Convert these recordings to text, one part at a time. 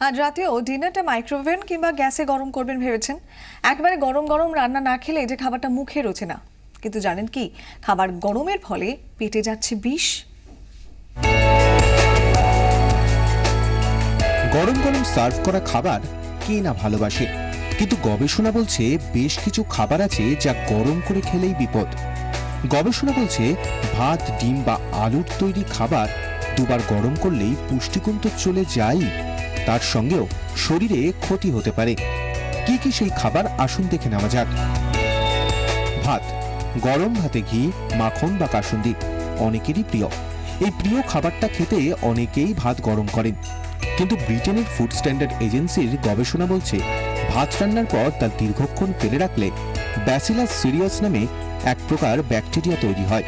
আজ রাতেও ডিনারটা মাইক্রোওভেন কিংবা গ্যাসে গরম করবেন ভেবেছেন? একেবারে গরম গরম রান্না না খেলে যে খাবারটা মুখে রোচে না। কিন্তু জানেন কি, খাবার গরমের ফলে পেটে যাচ্ছে বিষ। গরম গরম সার্ভ করা খাবার কে না ভালোবাসে, কিন্তু গবেষণা বলছে বেশ কিছু খাবার আছে যা গরম করে খেলেই বিপদ। গবেষণা বলছে ভাত, ডিম বা আলুর তৈরি খাবার দুবার গরম করলেই পুষ্টিগুণ তো চলে যায়, তার সঙ্গেও শরীরে ক্ষতি হতে পারে। কি কি সেই খাবার আসুন দেখে নেওয়া যাক। ভাত। গরম ভাতে ঘি, মাখন বা কাসুন্দি অনেকেরই প্রিয়। এই প্রিয় খাবারটা খেতে অনেকেই ভাত গরম করেন, কিন্তু ব্রিটেনের ফুড স্ট্যান্ডার্ড এজেন্সির গবেষণা বলছে ভাত রান্নার পর তা দীর্ঘক্ষণ ফেলে রাখলে ব্যাসিলাস সিরিয়াস নামে এক প্রকার ব্যাকটেরিয়া তৈরি হয়।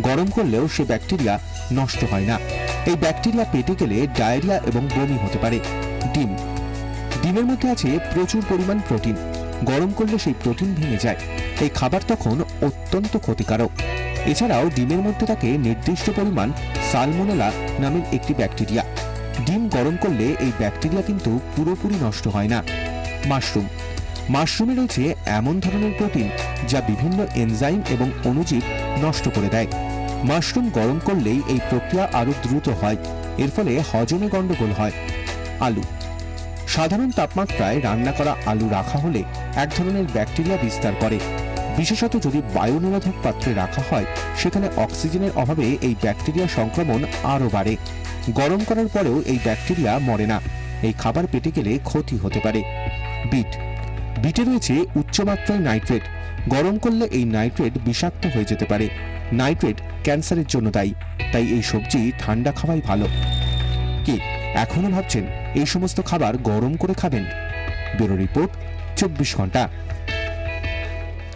গরম করলেও সে ব্যাকটেরিয়া নষ্ট হয় না। এই ব্যাকটেরিয়া পেটে গেলে ডায়রিয়া এবং বমি হতে পারে। ডিম। ডিমের মধ্যে আছে প্রচুর পরিমাণ প্রোটিন। গরম করলে সেই প্রোটিন ভেঙে যায়। এই খাবার তখন অত্যন্ত ক্ষতিকারক। এছাড়াও ডিমের মধ্যে থাকে নির্দিষ্ট পরিমাণ সালমোনেলা নামের একটি ব্যাকটেরিয়া। ডিম গরম করলে এই ব্যাকটেরিয়া কিন্তু পুরোপুরি নষ্ট হয় না। মাশরুম। মাশরুমে রয়েছে এমন ধরনের প্রোটিন যা বিভিন্ন এনজাইম এবং অণুজীব নষ্ট করে দেয়। মাশরুম গরম করলেই এই প্রক্রিয়া আরো দ্রুত হয়, এর ফলে হজমে গন্ডগোল হয়। আলু। সাধারণ তাপমাত্রায় রান্না করা আলু রাখা হলে এক ধরনের ব্যাকটেরিয়া বিস্তার করে। বিশেষত যদি বায়ুনিরোধক পাত্রে রাখা হয়, সেখানে অক্সিজেনের অভাবে এই ব্যাকটেরিয়া সংক্রমণ আরও বাড়ে। গরম করার পরেও এই ব্যাকটেরিয়া মরে না। এই খাবার পেটে গেলে ক্ষতি হতে পারে। বিট। বিটে রয়েছে উচ্চমাত্রায় নাইট্রেট। গরম করলে এই নাইট্রেট বিষাক্ত হয়ে যেতে পারে। নাইট্রেট ক্যান্সারের জন্য দায়ী, তাই এই সবজি ঠান্ডা খাওয়াই ভালো। কি এখনো ভাবছেন এই সমস্ত খাবার গরম করে খাবেন? ব্যুরো রিপোর্ট, 24 ঘন্টা।